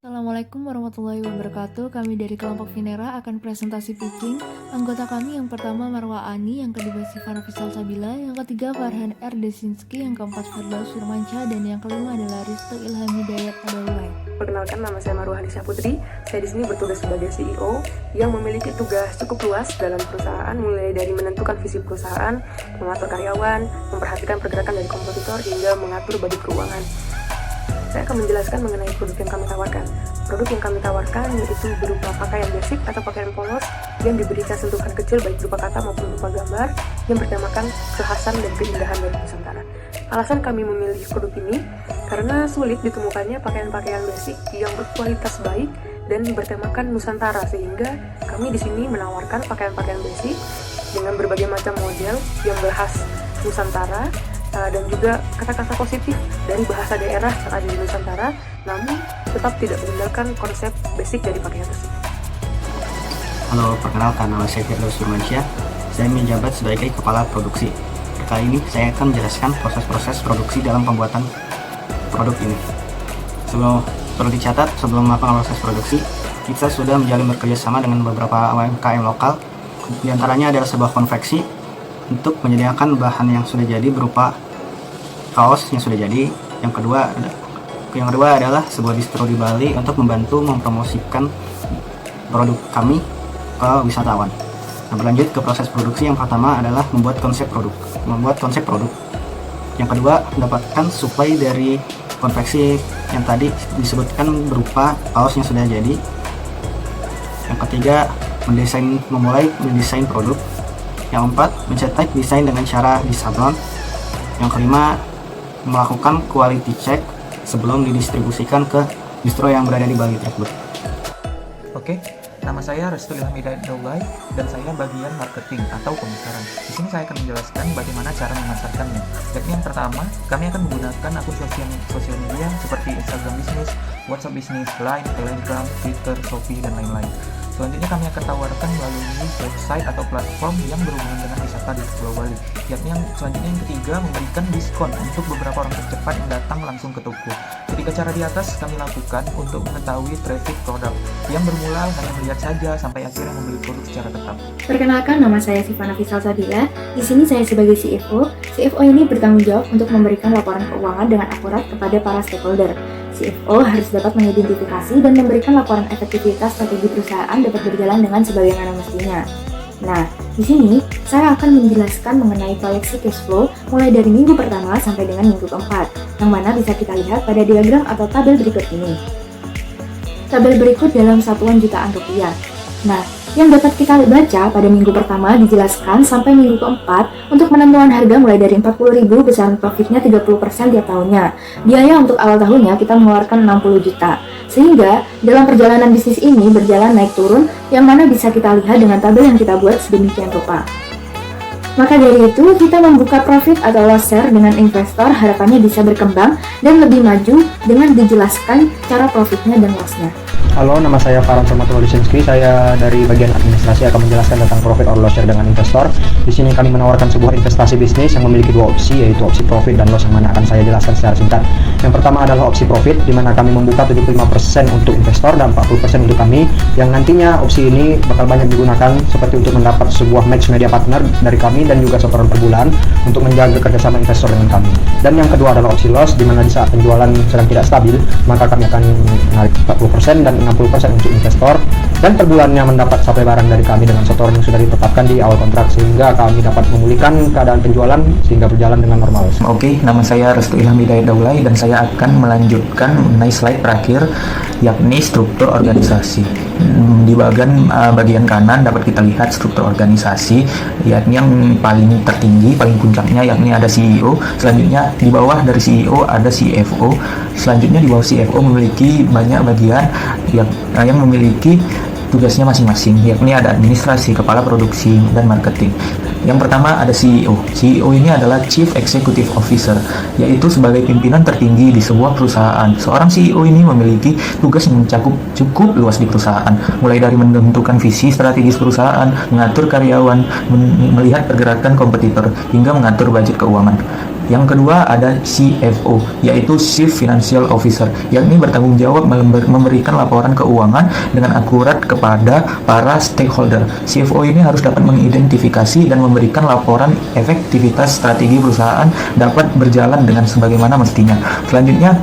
Assalamualaikum warahmatullahi wabarakatuh. Kami dari kelompok Vinera akan presentasi pitching. Anggota kami yang pertama Marwa Ani, yang kedua Sifana Fisal Sabila, yang ketiga Farhan R. Desinski, yang keempat Firdaus Firmansyah, dan yang kelima adalah Risto Ilham Hidayat Adaulay. Perkenalkan, nama saya Marwa Hadisya Putri. Saya di sini bertugas sebagai CEO yang memiliki tugas cukup luas dalam perusahaan, mulai dari menentukan visi perusahaan, mengatur karyawan, memperhatikan pergerakan dari kompetitor, hingga mengatur budget keuangan. Saya akan menjelaskan mengenai produk yang kami tawarkan. Produk yang kami tawarkan yaitu berupa pakaian basic atau pakaian polos yang diberikan sentuhan kecil baik berupa kata maupun berupa gambar yang bertemakan kekhasan dan keindahan dari Nusantara. Alasan kami memilih produk ini karena sulit ditemukannya pakaian-pakaian basic yang berkualitas baik dan bertemakan Nusantara, sehingga kami di sini menawarkan pakaian-pakaian basic dengan berbagai macam model yang berkhas Nusantara dan juga kata-kata positif dari bahasa daerah yang ada di Nusantara, namun tetap tidak meninggalkan konsep basic dari pakaian tersebut. Halo, perkenalkan, nama saya Firdaus Firmansyah. Saya menjabat sebagai kepala produksi. Kali ini saya akan menjelaskan proses-proses produksi dalam pembuatan produk ini. Perlu dicatat, sebelum melakukan proses produksi, kita sudah menjalin bekerjasama dengan beberapa UMKM lokal. Di antaranya adalah sebuah konveksi untuk menyediakan bahan yang sudah jadi berupa kaos yang sudah jadi. Yang kedua adalah sebuah distro di Bali untuk membantu mempromosikan produk kami ke wisatawan. Nah, berlanjut ke proses produksi. Yang pertama adalah membuat konsep produk. Yang kedua, mendapatkan suplai dari konveksi yang tadi disebutkan berupa kaos yang sudah jadi. Yang ketiga, memulai mendesain produk. Yang keempat, mencetak desain dengan cara disablon. Yang kelima, melakukan quality check sebelum didistribusikan ke distro yang berada di Bali tersebut. Oke, nama saya Risto Ilham Hidayat Adaulay dan saya bagian marketing atau pemasaran. Di sini saya akan menjelaskan bagaimana cara memasarkannya. Yakni yang pertama, kami akan menggunakan akun sosial media seperti Instagram Business, WhatsApp Business, Line, Telegram, Twitter, Shopee, dan lain-lain. Selanjutnya kami akan tawarkan melalui website atau platform yang berhubungan dengan wisata di Pulau Bali. Yakni yang ketiga, memberikan diskon untuk beberapa orang tercepat yang datang langsung ke toko. Ketiga cara di atas kami lakukan untuk mengetahui traffic produk yang bermula hanya melihat saja sampai akhirnya membeli produk secara tetap. Perkenalkan, nama saya Sifana Fisal Sabila. Di sini saya sebagai CFO. CFO ini bertanggung jawab untuk memberikan laporan keuangan dengan akurat kepada para stakeholder. CFO harus dapat mengidentifikasi dan memberikan laporan efektivitas strategi perusahaan dapat berjalan dengan sebagaimana mestinya. Nah, di sini saya akan menjelaskan mengenai proyeksi cash flow mulai dari minggu pertama sampai dengan minggu keempat, yang mana bisa kita lihat pada diagram atau tabel berikut ini. Tabel berikut dalam satuan jutaan rupiah. Nah, yang dapat kita baca pada minggu pertama dijelaskan sampai minggu keempat untuk penentuan harga mulai dari 40.000, besaran profitnya 30% tiap tahunnya. Biaya untuk awal tahunnya kita mengeluarkan 60 juta. Sehingga dalam perjalanan bisnis ini berjalan naik turun, yang mana bisa kita lihat dengan tabel yang kita buat sedemikian rupa. Maka dari itu, kita membuka profit atau loss share dengan investor, harapannya bisa berkembang dan lebih maju dengan dijelaskan cara profitnya dan loss-nya. Halo, nama saya Farhan Desinski. Saya dari bagian administrasi akan menjelaskan tentang profit or loss share dengan investor. Di sini kami menawarkan sebuah investasi bisnis yang memiliki dua opsi, yaitu opsi profit dan loss, yang mana akan saya jelaskan secara singkat. Yang pertama adalah opsi profit, di mana kami membuka 75% untuk investor dan 40% untuk kami, yang nantinya opsi ini bakal banyak digunakan seperti untuk mendapat sebuah match media partner dari kami dan juga setoran per bulan untuk menjaga kerjasama investor dengan kami. Dan yang kedua adalah opsi loss, di mana di saat penjualan sedang tidak stabil, maka kami akan menarik 40% dan 60% untuk investor, dan per bulannya mendapat supply barang dari kami dengan setoran yang sudah ditetapkan di awal kontrak, sehingga kami dapat memulihkan keadaan penjualan sehingga berjalan dengan normal. Oke, nama saya Risto Ilham Hidayat Adaulay dan saya akan melanjutkan mengenai slide terakhir, yakni struktur organisasi. Di bagian kanan dapat kita lihat struktur organisasi, yakni yang paling tertinggi, paling puncaknya yakni ada CEO. Selanjutnya di bawah dari CEO ada CFO. Selanjutnya di bawah CFO memiliki banyak bagian yang memiliki tugasnya masing-masing, yakni ada administrasi, kepala produksi, dan marketing. Yang pertama ada CEO. CEO ini adalah Chief Executive Officer, yaitu sebagai pimpinan tertinggi di sebuah perusahaan. Seorang CEO ini memiliki tugas yang mencakup cukup luas di perusahaan, mulai dari menentukan visi strategis perusahaan, mengatur karyawan, melihat pergerakan kompetitor, hingga mengatur budget keuangan. Yang kedua ada CFO, yaitu Chief Financial Officer, yakni bertanggung jawab memberikan laporan keuangan dengan akurat kepada para stakeholder. CFO ini harus dapat mengidentifikasi dan memberikan laporan efektivitas strategi perusahaan dapat berjalan dengan sebagaimana mestinya. Selanjutnya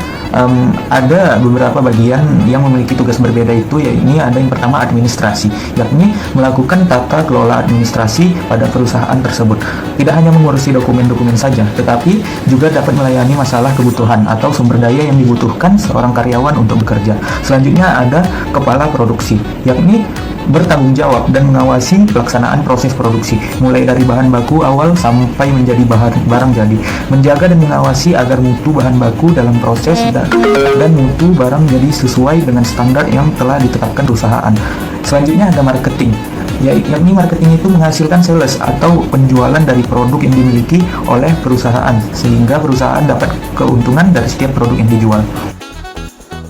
ada beberapa bagian yang memiliki tugas berbeda itu, yaitu ada yang pertama administrasi, yakni melakukan tata kelola administrasi pada perusahaan tersebut. Tidak hanya mengurusi dokumen-dokumen saja, tetapi juga dapat melayani masalah kebutuhan atau sumber daya yang dibutuhkan seorang karyawan untuk bekerja. Selanjutnya ada kepala produksi, yakni bertanggung jawab dan mengawasi pelaksanaan proses produksi, mulai dari bahan baku awal sampai menjadi barang jadi, menjaga dan mengawasi agar mutu bahan baku dalam proses dan mutu barang jadi sesuai dengan standar yang telah ditetapkan perusahaan. Selanjutnya ada marketing, yakni marketing itu menghasilkan sales atau penjualan dari produk yang dimiliki oleh perusahaan, sehingga perusahaan dapat keuntungan dari setiap produk yang dijual.